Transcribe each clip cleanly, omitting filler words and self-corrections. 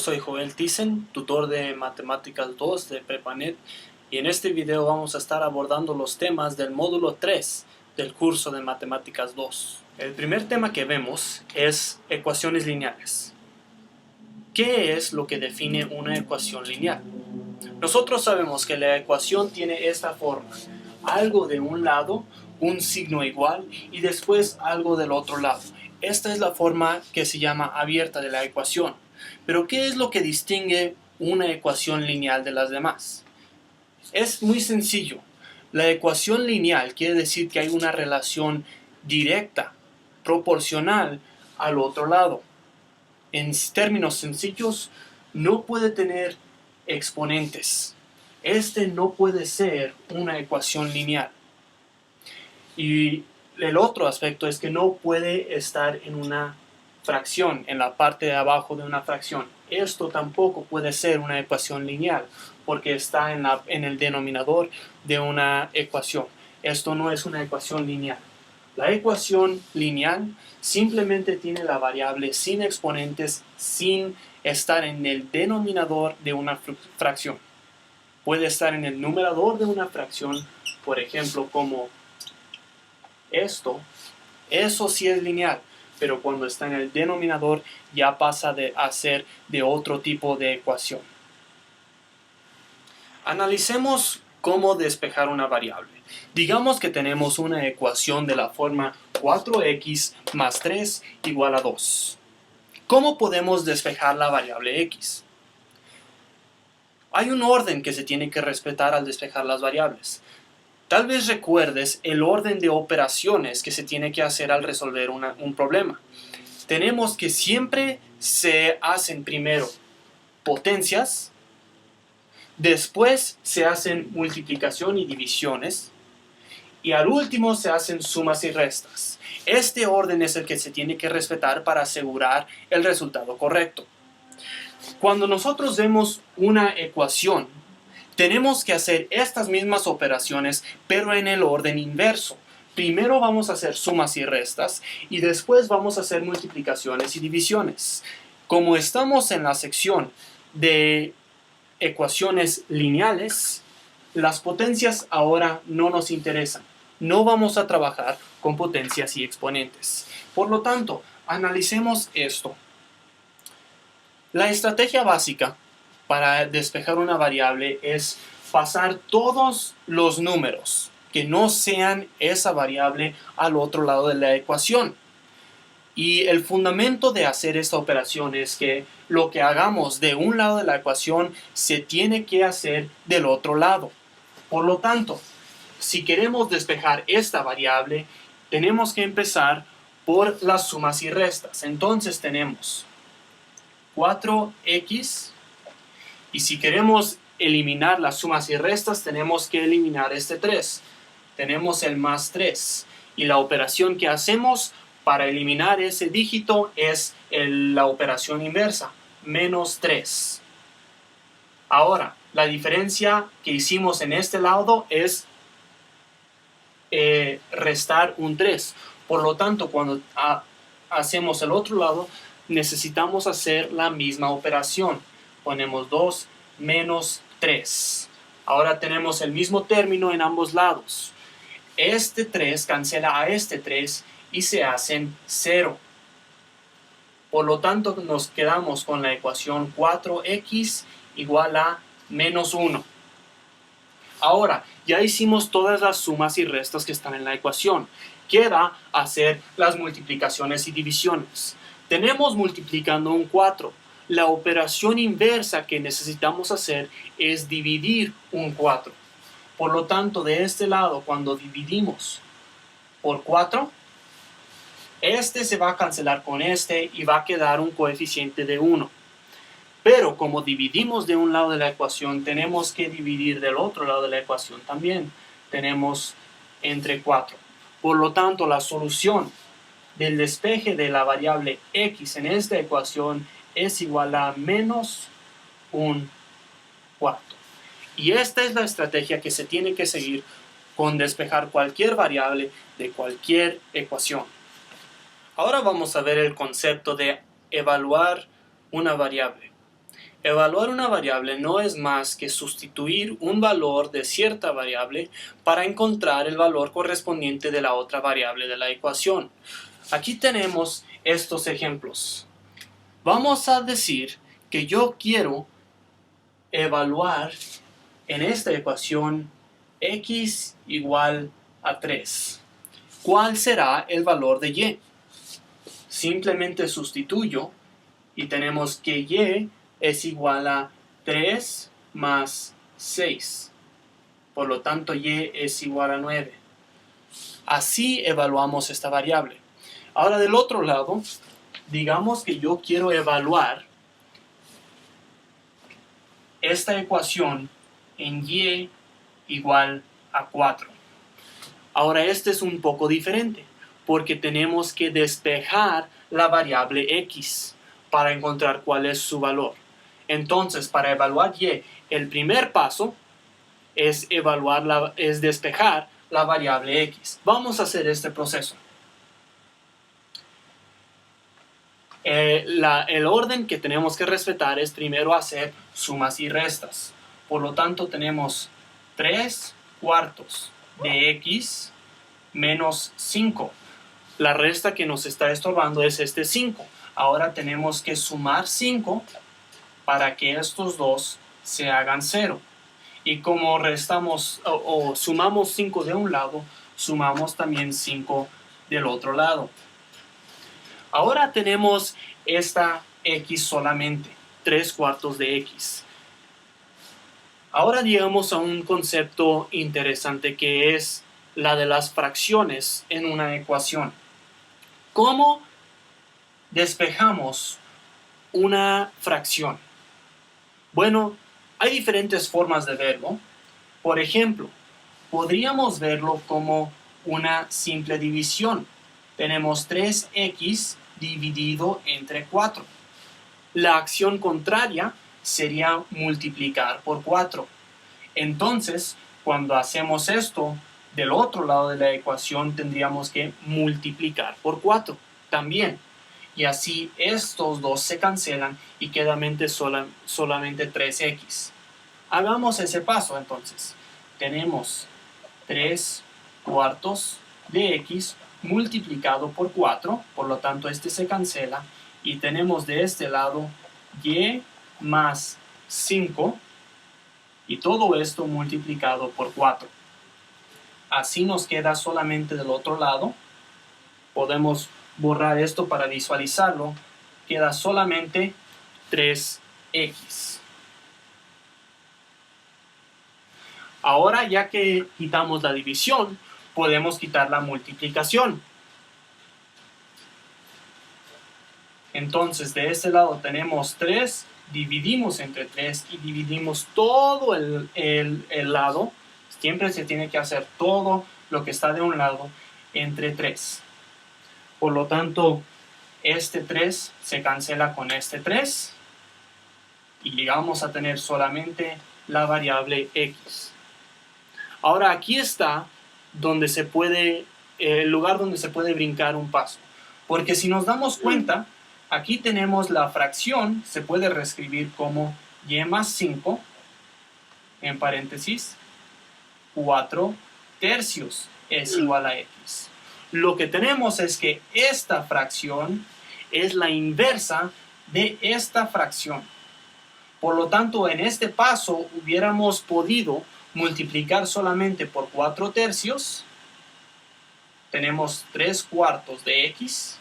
soy Joel Thyssen, tutor de Matemáticas 2 de Prepanet, y en este video vamos a estar abordando los temas del módulo 3 del curso de Matemáticas 2. El primer tema que vemos es ecuaciones lineales. ¿Qué es lo que define una ecuación lineal? Nosotros sabemos que la ecuación tiene esta forma: algo de un lado, un signo igual, y después algo del otro lado. Esta es la forma que se llama abierta de la ecuación. Pero ¿qué es lo que distingue una ecuación lineal de las demás? Es muy sencillo. La ecuación lineal quiere decir que hay una relación directa, proporcional al otro lado. En términos sencillos, no puede tener exponentes. Este no puede ser una ecuación lineal. Y el otro aspecto es que no puede estar en una fracción, en la parte de abajo de una fracción. Esto tampoco puede ser una ecuación lineal, porque está en el denominador de una ecuación. Esto no es una ecuación lineal. La ecuación lineal simplemente tiene la variable sin exponentes, sin estar en el denominador de una fracción. Puede estar en el numerador de una fracción, por ejemplo, como esto. Eso sí es lineal, pero cuando está en el denominador ya pasa a ser de otro tipo de ecuación. Analicemos cómo despejar una variable. Digamos que tenemos una ecuación de la forma 4x más 3 igual a 2. ¿Cómo podemos despejar la variable x? Hay un orden que se tiene que respetar al despejar las variables. Tal vez recuerdes el orden de operaciones que se tiene que hacer al resolver un problema. Tenemos que siempre se hacen primero potencias, después se hacen multiplicación y divisiones, y al último se hacen sumas y restas. Este orden es el que se tiene que respetar para asegurar el resultado correcto. Cuando nosotros vemos una ecuación, tenemos que hacer estas mismas operaciones, pero en el orden inverso. Primero vamos a hacer sumas y restas, y después vamos a hacer multiplicaciones y divisiones. Como estamos en la sección de ecuaciones lineales, las potencias ahora no nos interesan. No vamos a trabajar con potencias y exponentes. Por lo tanto, analicemos esto. La estrategia básica para despejar una variable es pasar todos los números que no sean esa variable al otro lado de la ecuación. Y el fundamento de hacer esta operación es que lo que hagamos de un lado de la ecuación se tiene que hacer del otro lado. Por lo tanto, si queremos despejar esta variable, tenemos que empezar por las sumas y restas. Entonces tenemos 4x, y si queremos eliminar las sumas y restas, tenemos que eliminar este 3. Tenemos el más 3. Y la operación que hacemos para eliminar ese dígito es la operación inversa, menos 3. Ahora, la diferencia que hicimos en este lado es restar un 3. Por lo tanto, cuando hacemos el otro lado, necesitamos hacer la misma operación. Ponemos 2 menos 3. Ahora tenemos el mismo término en ambos lados. Este 3 cancela a este 3 y se hacen 0. Por lo tanto, nos quedamos con la ecuación 4x igual a menos 1. Ahora, ya hicimos todas las sumas y restas que están en la ecuación. Queda hacer las multiplicaciones y divisiones. Tenemos multiplicando un 4. La operación inversa que necesitamos hacer es dividir un 4. Por lo tanto, de este lado, cuando dividimos por 4, este se va a cancelar con este y va a quedar un coeficiente de 1. Pero como dividimos de un lado de la ecuación, tenemos que dividir del otro lado de la ecuación también. Tenemos entre 4. Por lo tanto, la solución del despeje de la variable x en esta ecuación es igual a menos un cuarto. Y esta es la estrategia que se tiene que seguir con despejar cualquier variable de cualquier ecuación. Ahora vamos a ver el concepto de evaluar una variable. Evaluar una variable no es más que sustituir un valor de cierta variable para encontrar el valor correspondiente de la otra variable de la ecuación. Aquí tenemos estos ejemplos. Vamos a decir que yo quiero evaluar en esta ecuación x igual a 3. ¿Cuál será el valor de y? Simplemente sustituyo y tenemos que y es igual a 3 más 6. Por lo tanto, y es igual a 9. Así evaluamos esta variable. Ahora del otro lado, digamos que yo quiero evaluar esta ecuación en y igual a 4. Ahora este es un poco diferente, porque tenemos que despejar la variable x para encontrar cuál es su valor. Entonces, para evaluar y, el primer paso es despejar la variable x. Vamos a hacer este proceso. El orden que tenemos que respetar es primero hacer sumas y restas. Por lo tanto, tenemos 3 cuartos de x menos 5. La resta que nos está estorbando es este 5. Ahora tenemos que sumar 5 para que estos dos se hagan 0. Y como restamos o sumamos 5 de un lado, sumamos también 5 del otro lado. Ahora tenemos esta x solamente, 3 cuartos de x. Ahora llegamos a un concepto interesante que es la de las fracciones en una ecuación. ¿Cómo despejamos una fracción? Bueno, hay diferentes formas de verlo. Por ejemplo, podríamos verlo como una simple división. Tenemos 3x dividido entre 4. La acción contraria sería multiplicar por 4. Entonces, cuando hacemos esto, del otro lado de la ecuación tendríamos que multiplicar por 4 también. Y así estos dos se cancelan y queda solamente 3x. Hagamos ese paso entonces. Tenemos 3 cuartos de x multiplicado por 4, por lo tanto este se cancela, y tenemos de este lado y más 5, y todo esto multiplicado por 4. Así nos queda solamente del otro lado. Podemos borrar esto para visualizarlo. Queda solamente 3x. Ahora, ya que quitamos la división, podemos quitar la multiplicación. Entonces, de este lado tenemos 3, dividimos entre 3 y dividimos todo el lado. Siempre se tiene que hacer todo lo que está de un lado entre 3. Por lo tanto, este 3 se cancela con este 3 y llegamos a tener solamente la variable x. Ahora aquí está donde se puede, el lugar donde se puede brincar un paso. Porque si nos damos cuenta, aquí tenemos la fracción, se puede reescribir como y más 5, en paréntesis, 4 tercios es igual a x. Lo que tenemos es que esta fracción es la inversa de esta fracción. Por lo tanto, en este paso hubiéramos podido multiplicar solamente por 4 tercios. Tenemos 3 cuartos de x.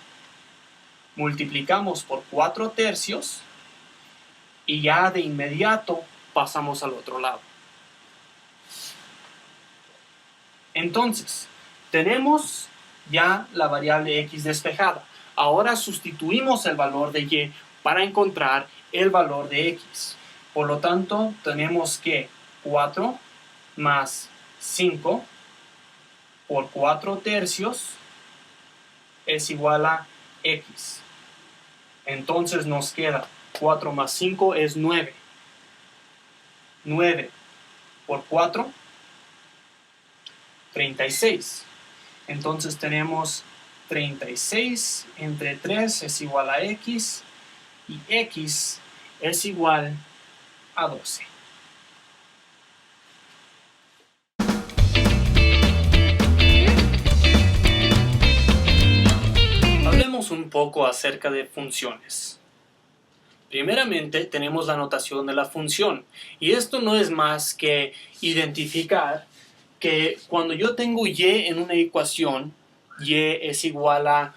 Multiplicamos por 4 tercios. Y ya de inmediato pasamos al otro lado. Entonces, tenemos ya la variable x despejada. Ahora sustituimos el valor de y para encontrar el valor de x. Por lo tanto, tenemos que 4 más 5 por 4 tercios es igual a x. Entonces nos queda 4 más 5 es 9. 9 por 4, 36. Entonces tenemos 36 entre 3 es igual a x. Y x es igual a 12. Hablemos un poco acerca de funciones. Primeramente tenemos la notación de la función, y esto no es más que identificar que cuando yo tengo y en una ecuación, y es igual a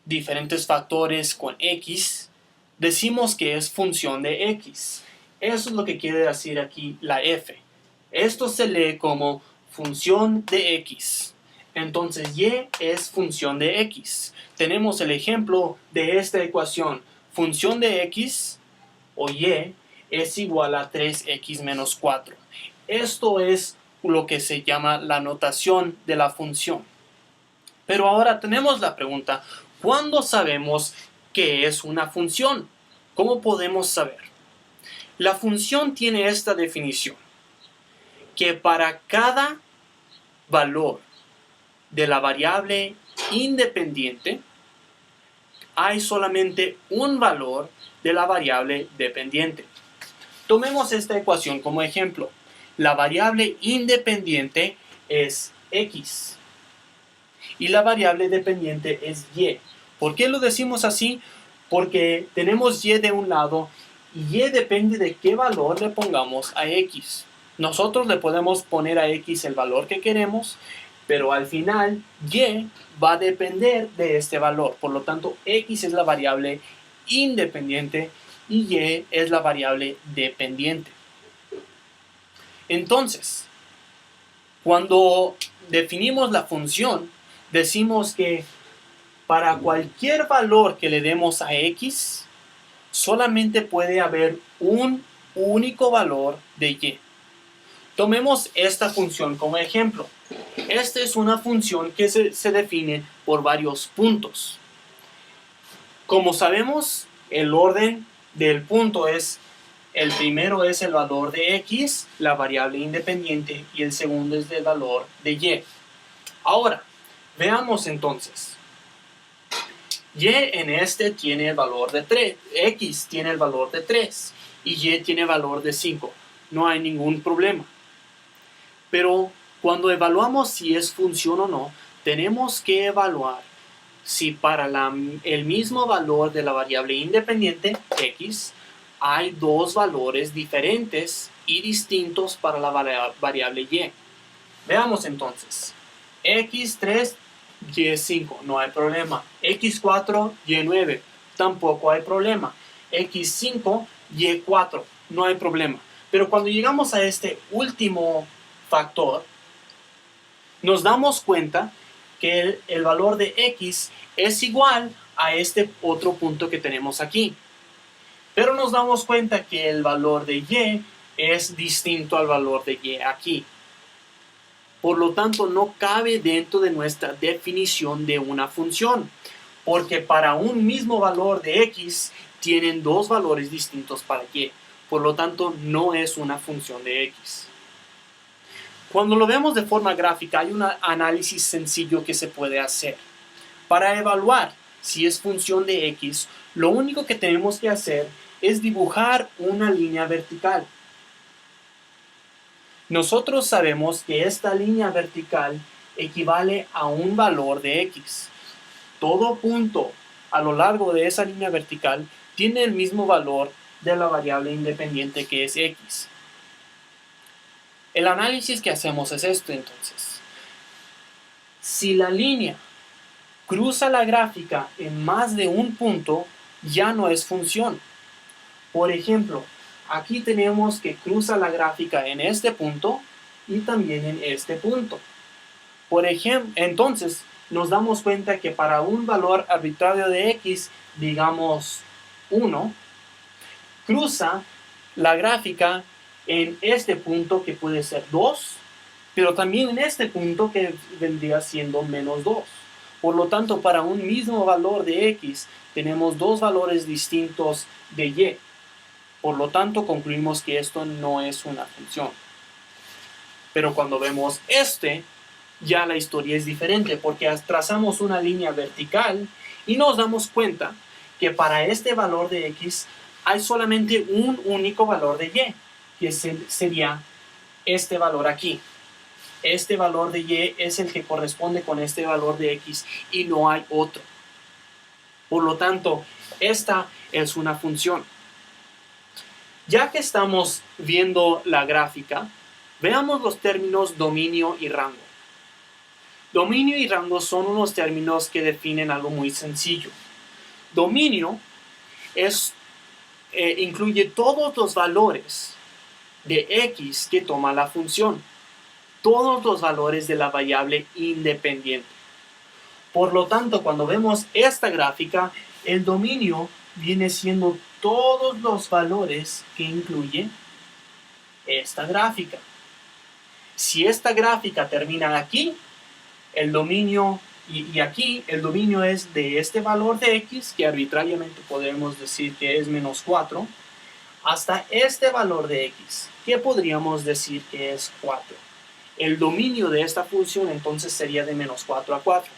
diferentes factores con x, decimos que es función de x. Eso es lo que quiere decir aquí la f. Esto se lee como función de x. Entonces y es función de x. Tenemos el ejemplo de esta ecuación. Función de x o y es igual a 3x menos 4. Esto es lo que se llama la notación de la función. Pero ahora tenemos la pregunta, ¿cuándo sabemos qué es una función? ¿Cómo podemos saber? La función tiene esta definición, que para cada valor de la variable independiente, hay solamente un valor de la variable dependiente. Tomemos esta ecuación como ejemplo. La variable independiente es x y la variable dependiente es y. ¿Por qué lo decimos así? Porque tenemos y de un lado y y depende de qué valor le pongamos a x. Nosotros le podemos poner a x el valor que queremos, pero al final y va a depender de este valor. Por lo tanto, x es la variable independiente y y es la variable dependiente. Entonces, cuando definimos la función, decimos que para cualquier valor que le demos a x, solamente puede haber un único valor de y. Tomemos esta función como ejemplo. Esta es una función que se define por varios puntos. Como sabemos, el orden del punto es, el primero es el valor de x, la variable independiente, y el segundo es el valor de y. Ahora, veamos entonces. Y en este tiene el valor de 3, x tiene el valor de 3 y y tiene valor de 5. No hay ningún problema. Pero cuando evaluamos si es función o no, tenemos que evaluar si para el mismo valor de la variable independiente, x, hay dos valores diferentes y distintos para la variable y. Veamos entonces. x3, y5, no hay problema. x4, y9, tampoco hay problema. x5, y4, no hay problema. Pero cuando llegamos a este último factor, nos damos cuenta que el valor de x es igual a este otro punto que tenemos aquí. Pero nos damos cuenta que el valor de y es distinto al valor de y aquí. Por lo tanto, no cabe dentro de nuestra definición de una función, porque para un mismo valor de x tienen dos valores distintos para y. Por lo tanto, no es una función de x. Cuando lo vemos de forma gráfica, hay un análisis sencillo que se puede hacer. Para evaluar si es función de x, lo único que tenemos que hacer es dibujar una línea vertical. Nosotros sabemos que esta línea vertical equivale a un valor de x. Todo punto a lo largo de esa línea vertical tiene el mismo valor de la variable independiente que es x. El análisis que hacemos es esto entonces. Si la línea cruza la gráfica en más de un punto, ya no es función. Por ejemplo, aquí tenemos que cruza la gráfica en este punto y también en este punto. Por ejemplo, entonces nos damos cuenta que para un valor arbitrario de x, digamos 1, cruza la gráfica en este punto que puede ser 2, pero también en este punto que vendría siendo menos 2. Por lo tanto, para un mismo valor de x, tenemos dos valores distintos de y. Por lo tanto, concluimos que esto no es una función. Pero cuando vemos ya la historia es diferente, porque trazamos una línea vertical y nos damos cuenta que para este valor de x hay solamente un único valor de y, que sería este valor aquí. Este valor de y es el que corresponde con este valor de x y no hay otro. Por lo tanto, esta es una función. Ya que estamos viendo la gráfica, veamos los términos dominio y rango. Dominio y rango son unos términos que definen algo muy sencillo. Dominio incluye todos los valores de x que toma la función, todos los valores de la variable independiente. Por lo tanto, cuando vemos esta gráfica, el dominio viene siendo todos los valores que incluye esta gráfica. Si esta gráfica termina aquí, el dominio, y aquí el dominio es de este valor de x, que arbitrariamente podemos decir que es menos 4, hasta este valor de x, que podríamos decir que es 4. El dominio de esta función entonces sería de menos 4 a 4.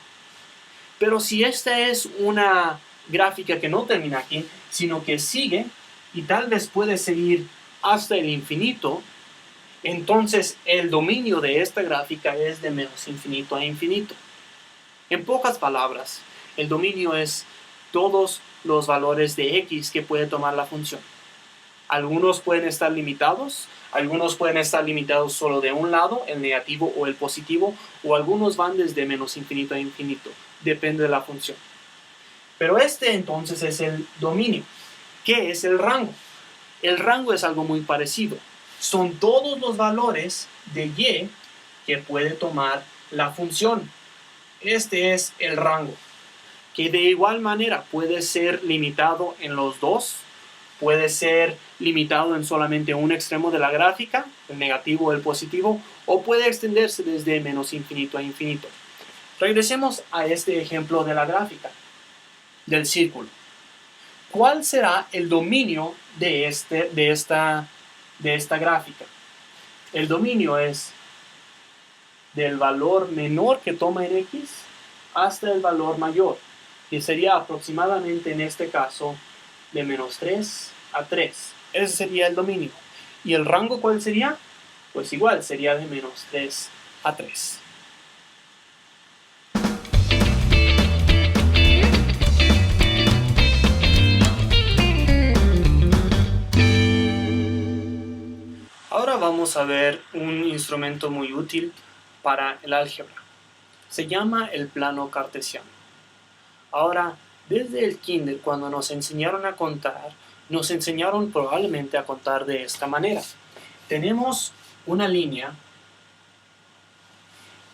Pero si esta es una gráfica que no termina aquí, sino que sigue, y tal vez puede seguir hasta el infinito, entonces el dominio de esta gráfica es de menos infinito a infinito. En pocas palabras, el dominio es todos los valores de x que puede tomar la función. Algunos pueden estar limitados, algunos pueden estar limitados solo de un lado, el negativo o el positivo, o algunos van desde menos infinito a infinito, depende de la función. Pero este entonces es el dominio. ¿Qué es el rango? El rango es algo muy parecido. Son todos los valores de y que puede tomar la función. Este es el rango, que de igual manera puede ser limitado en los dos, puede ser limitado en solamente un extremo de la gráfica, el negativo o el positivo, o puede extenderse desde menos infinito a infinito. Regresemos a este ejemplo de la gráfica, del círculo. ¿Cuál será el dominio de esta gráfica? El dominio es del valor menor que toma en x hasta el valor mayor, que sería aproximadamente en este caso de menos 3 a 3. Ese sería el dominio. ¿Y el rango cuál sería? Pues igual, sería de menos 3 a 3. Ahora vamos a ver un instrumento muy útil para el álgebra. Se llama el plano cartesiano. Ahora, desde el kinder, cuando nos enseñaron a contar, nos enseñaron probablemente a contar de esta manera. Tenemos una línea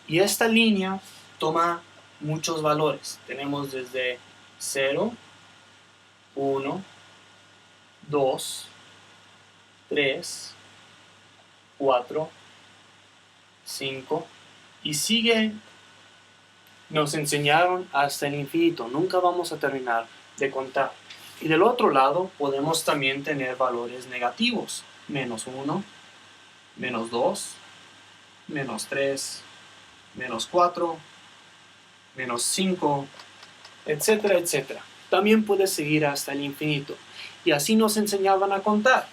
y esta línea toma muchos valores. Tenemos desde 0, 1, 2, 3, 4, 5 y sigue. Nos enseñaron hasta el infinito, nunca vamos a terminar de contar. Y del otro lado podemos también tener valores negativos, menos 1, menos 2, menos 3, menos 4, menos 5, etcétera, etcétera. También puede seguir hasta el infinito. Y así nos enseñaban a contar,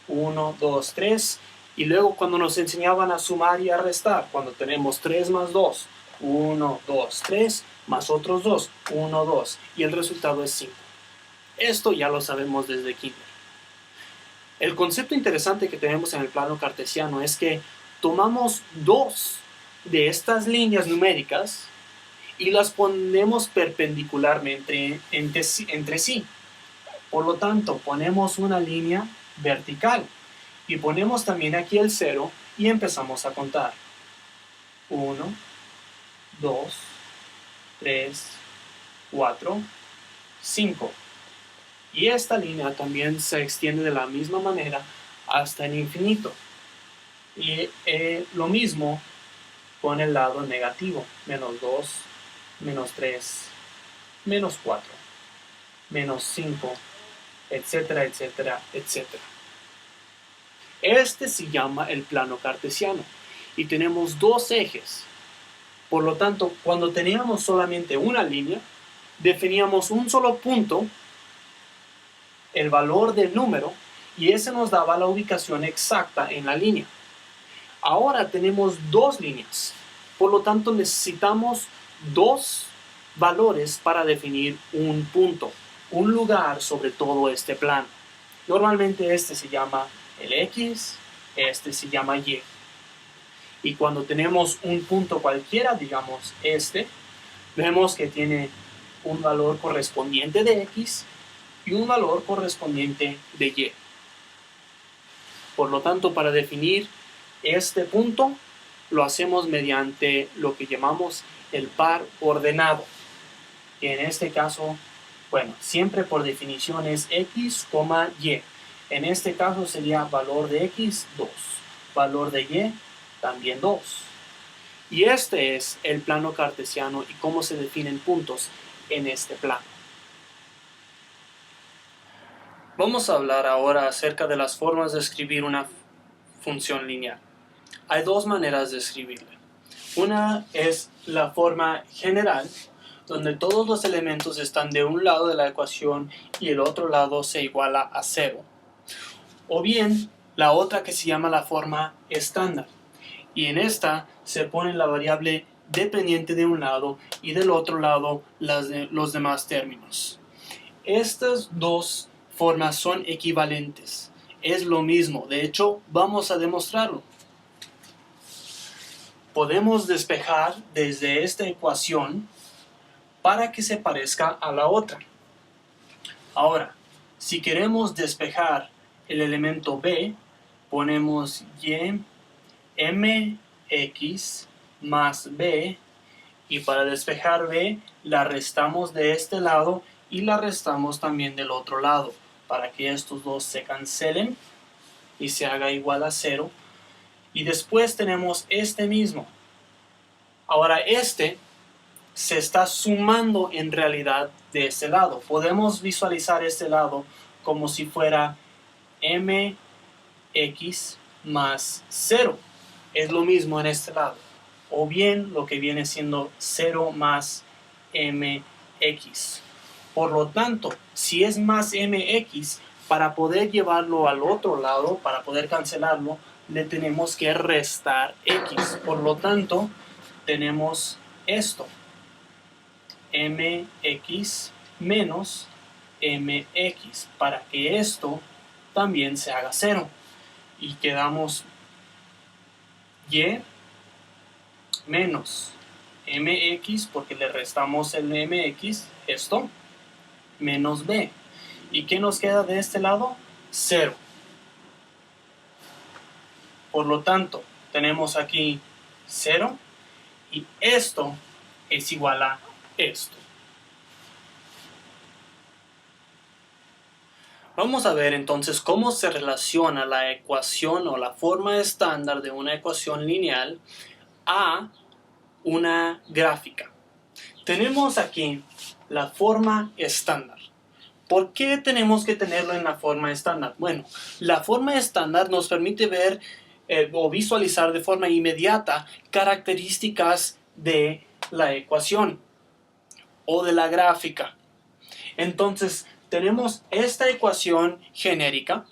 1, 2, 3, y luego cuando nos enseñaban a sumar y a restar, cuando tenemos 3 más 2, 1, 2, 3, más otros 2, 1, 2, y el resultado es 5. Esto ya lo sabemos desde kinder. El concepto interesante que tenemos en el plano cartesiano es que tomamos dos de estas líneas numéricas y las ponemos perpendicularmente entre sí. Por lo tanto, ponemos una línea vertical y ponemos también aquí el 0 y empezamos a contar. 1, 2, 3, 4, 5. Y esta línea también se extiende de la misma manera hasta el infinito. Y lo mismo con el lado negativo. Menos 2, menos 3, menos 4, menos 5, etcétera, etcétera, etcétera. Este se llama el plano cartesiano. Y tenemos dos ejes. Por lo tanto, cuando teníamos solamente una línea, definíamos un solo punto el valor del número y ese nos daba la ubicación exacta en la línea. Ahora tenemos dos líneas, por lo tanto necesitamos dos valores para definir un punto, un lugar sobre todo este plano. Normalmente este se llama el X, este se llama Y. Y cuando tenemos un punto cualquiera, digamos este, vemos que tiene un valor correspondiente de X y un valor correspondiente de Y. Por lo tanto, para definir este punto, lo hacemos mediante lo que llamamos el par ordenado. Que en este caso, bueno, siempre por definición es X, Y. En este caso sería valor de X, 2. Valor de Y, también 2. Y este es el plano cartesiano y cómo se definen puntos en este plano. Vamos a hablar ahora acerca de las formas de escribir una función lineal. Hay dos maneras de escribirla. Una es la forma general, donde todos los elementos están de un lado de la ecuación y el otro lado se iguala a 0. O bien, la otra que se llama la forma estándar. Y en esta se pone la variable dependiente de un lado y del otro lado los demás términos. Estas dos formas son equivalentes. Es lo mismo. De hecho, vamos a demostrarlo. Podemos despejar desde esta ecuación para que se parezca a la otra. Ahora, si queremos despejar el elemento b, ponemos y mx más b, y para despejar b la restamos de este lado y la restamos también del otro lado, para que estos dos se cancelen y se haga igual a 0. Y después tenemos este mismo. Ahora este se está sumando en realidad de este lado. Podemos visualizar este lado como si fuera mx más 0. Es lo mismo en este lado. O bien lo que viene siendo 0 más mx. Por lo tanto, si es más mx, para poder llevarlo al otro lado, para poder cancelarlo, le tenemos que restar x. Por lo tanto, tenemos esto. mx menos mx, para que esto también se haga 0. Y quedamos y menos mx, porque le restamos el mx, esto, menos b. ¿Y qué nos queda de este lado? 0. Por lo tanto, tenemos aquí 0 y esto es igual a esto. Vamos a ver entonces cómo se relaciona la ecuación o la forma estándar de una ecuación lineal a una gráfica. Tenemos aquí la forma estándar. ¿Por qué tenemos que tenerlo en la forma estándar? Bueno, la forma estándar nos permite ver o visualizar de forma inmediata características de la ecuación o de la gráfica. Entonces, tenemos esta ecuación genérica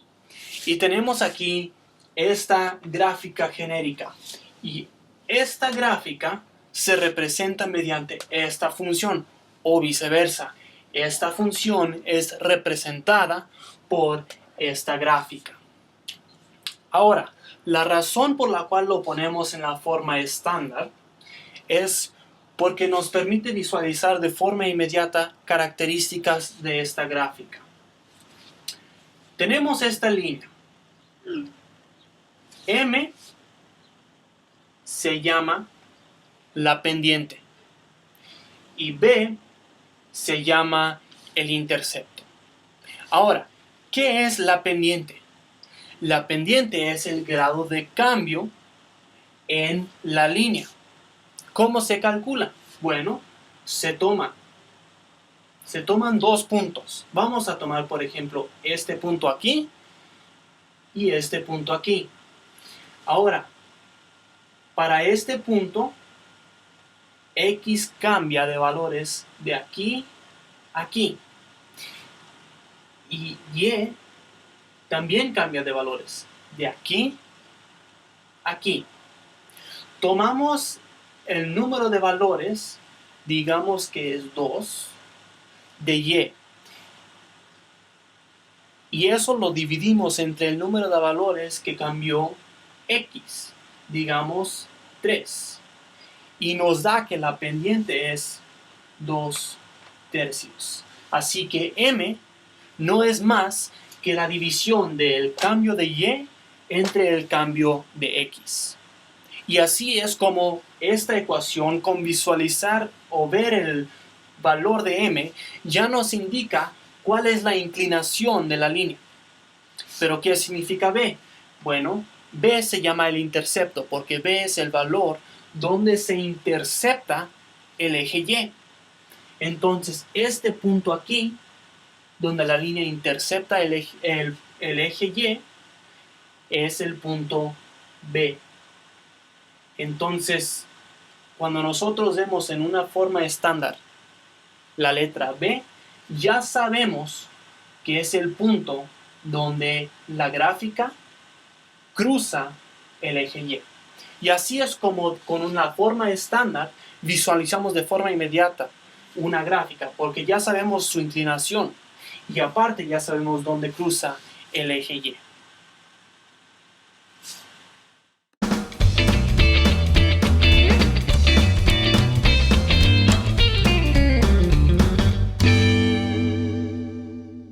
y tenemos aquí esta gráfica genérica. Y esta gráfica se representa mediante esta función o viceversa. Esta función es representada por esta gráfica. Ahora, la razón por la cual lo ponemos en la forma estándar es porque nos permite visualizar de forma inmediata características de esta gráfica. Tenemos esta línea. M se llama la pendiente y B se llama el intercepto. Ahora, ¿qué es la pendiente? La pendiente es el grado de cambio en la línea. ¿Cómo se calcula? Bueno, se toman dos puntos. Vamos a tomar, por ejemplo, este punto aquí y este punto aquí. Ahora, para este punto, X cambia de valores de aquí a aquí. Y Y también cambia de valores. De aquí a aquí. Tomamos el número de valores, digamos que es 2, de Y. Y eso lo dividimos entre el número de valores que cambió X, digamos 3. Y nos da que la pendiente es 2/3. Así que M no es más que la división del cambio de Y entre el cambio de X. Y así es como esta ecuación, con visualizar o ver el valor de M, ya nos indica cuál es la inclinación de la línea. ¿Pero qué significa B? Bueno, B se llama el intercepto porque B es el valor donde se intercepta el eje Y. Entonces, este punto aquí, donde la línea intercepta el eje Y, es el punto B. Entonces, cuando nosotros vemos en una forma estándar la letra B, ya sabemos que es el punto donde la gráfica cruza el eje Y. Y así es como con una forma estándar visualizamos de forma inmediata una gráfica, porque ya sabemos su inclinación y aparte ya sabemos dónde cruza el eje Y.